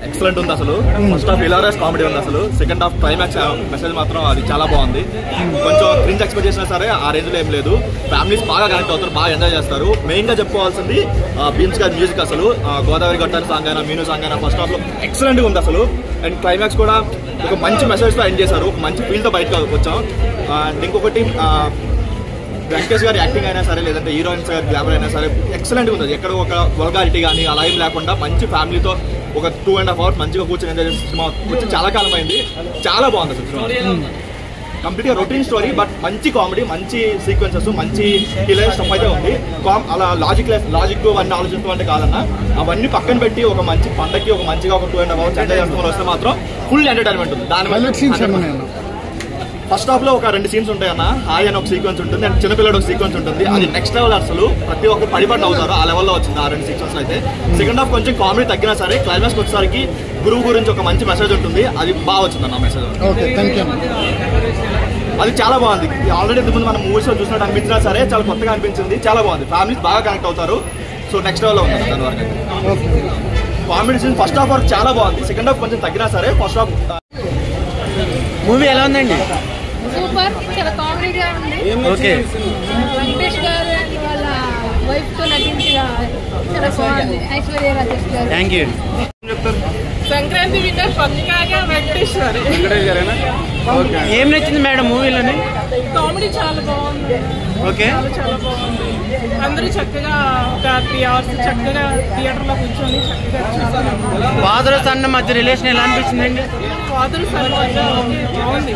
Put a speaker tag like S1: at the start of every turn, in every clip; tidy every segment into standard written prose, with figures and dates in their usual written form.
S1: Excellent ఉంది అసలు. First half hilarious comedy ఉంది అసలు. సెకండ్ హాఫ్ క్లైమాక్స్ మెసేజ్ మాత్రం అది చాలా బాగుంది. కొంచెం క్రింజ్ ఎక్స్పెక్ట్ చేసినా సరే ఆ రేంజ్ లో ఏం లేదు. ఫ్యామిలీస్ బాగా కనెక్ట్ అవుతారు, బాగా ఎంజాయ్ చేస్తారు. మెయిన్ గా చెప్పుకోవాల్సింది బీన్స్ గారి మ్యూజిక్ అసలు. గోదావరి గట్టారి సాంగ్ అయినా, మీను సాంగ్ అయినా ఫస్ట్ హాఫ్ లో ఎక్సలెంట్ గా ఉంది అసలు. అండ్ క్లైమాక్స్ కూడా ఒక మంచి మెసేజ్ తో ఎండ్ చేశారు. ఒక మంచి ఫీల్ తో బయటకు వచ్చాం. అండ్ ఇంకొకటి వెంకటేష్ గారి యాక్టింగ్ అయినా సరే, లేదంటే హీరోయిన్స్ గారి గ్లామర్ అయినా సరే ఎక్సలెంట్ ఉంది. ఎక్కడ ఒక వల్గారిటీ కానీ అలా ఏం లేకుండా మంచి ఫ్యామిలీతో ఒక 2.5 hours మంచిగా కూర్చొని ఎంజాయ్ చేసే సినిమా వచ్చి చాలా కాలం అయింది. చాలా బాగుంది అసలు సినిమా. కంప్లీట్గా రొటీన్ స్టోరీ, బట్ మంచి కామెడీ, మంచి సీక్వెన్సెస్, మంచి హిలేరియస్ స్టఫ్ అయితే ఉంది. అలా లాజిక్ అవన్నీ ఆలోచిస్తూ అంటే కాదన్నా, అవన్నీ పక్కన పెట్టి ఒక మంచి పండగకి ఒక మంచిగా ఒక 2.5 hours ఎంజాయ్ చేసుకుని వస్తే మాత్రం ఫుల్ ఎంటర్టైన్మెంట్ ఉంది. దాని ఫస్ట్ హాఫ్ లో ఒక 2 సీన్స్ ఉంటాయన్న. హాయ్ అని ఒక సీక్వెన్స్ ఉంటుంది, అండ్ చిన్నపిల్లడు ఒక సీక్వెన్స్ ఉంటుంది. అది నెక్స్ట్ లెవెల్ అసలు. ప్రతి ఒక్కరు పడిపడి అవుతారు, ఆ లెవెల్లో వచ్చింది ఆ 2 సీక్వెన్స్ అయితే. సెకండ్ హాఫ్ కొంచెం కామెడీ తగ్గినా సరే క్లైమాక్స్ వచ్చేసరికి గురువు గురించి ఒక మంచి మెసేజ్ ఉంటుంది. అది బాగా వచ్చిందన్న మెసేజ్. అది చాలా బాగుంది. ఆల్రెడీ ఇంతకుముందు మనం మూవీస్ లో చూసినట్టు అనిపించినా సరే చాలా కొత్తగా అనిపించింది. చాలా బాగుంది. ఫ్యామిలీస్ బాగా కనెక్ట్ అవుతారు. సో నెక్స్ట్ లెవెల్లో ఉంది దాని వరకు. కామెడీ సీన్ ఫస్ట్ హాఫ్ వరకు చాలా బాగుంది. సెకండ్ హాఫ్ కొంచెం తగ్గినా సరే ఫస్ట్ హాఫ్.
S2: మూవీ ఎలా ఉందండి?
S3: సూపర్, చాలా కామెడీగా ఉంది.
S2: ఓకే.
S3: వెంకటేష్ గారు వాళ్ళ వైఫ్ తో నటించిన చాలా బాగుంది. ఐశ్వర్య రాజేష్ గారు.
S2: Thank you.
S4: సంక్రాంతి విన్నర్ పక్కాగా వెంకటేష్ గారేనా?
S2: ఏం నచ్చింది మేడం మూవీలోని?
S4: కామెడీ చాలా బాగుంది.
S2: ఓకే.
S4: చాలా బాగుంది. అందరూ చక్కగా ఒక 3 hours చక్కగా థియేటర్ లో కూర్చొని చక్కగా చూసారు.
S2: ఫాదర్ సన్ మధ్య రిలేషన్ ఎలా అనిపించిందండి?
S4: ఫాదర్ సన్ మధ్య బాగుంది,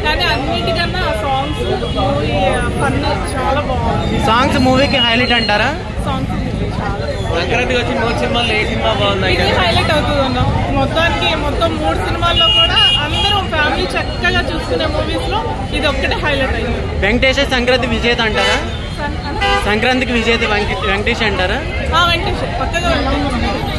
S4: కానీ అన్నిటికన్నా సాంగ్స్, మూవీ ఫన్ చాలా బాగుంది.
S2: సాంగ్స్ మూవీకి హైలైట్ అంటారా?
S4: సాంగ్స్
S2: సంక్రాంతికి వచ్చిన 3 సినిమాల్లో ఏ సినిమా బాగుంది?
S4: ఇది హైలైట్ అవుతుంది అన్నాం. మొత్తం 3 సినిమాల్లో కూడా అందరూ ఫ్యామిలీ చక్కగా చూసుకునే మూవీస్ లో ఇది ఒక్కటే హైలైట్ అయింది.
S2: వెంకటేష్ సంక్రాంతి విజేత అంటారా?
S4: సంక్రాంతికి
S2: విజేత వెంకటేష్ అంటారా?
S4: వెంకటేష్ పక్కగా వెంకటేష్.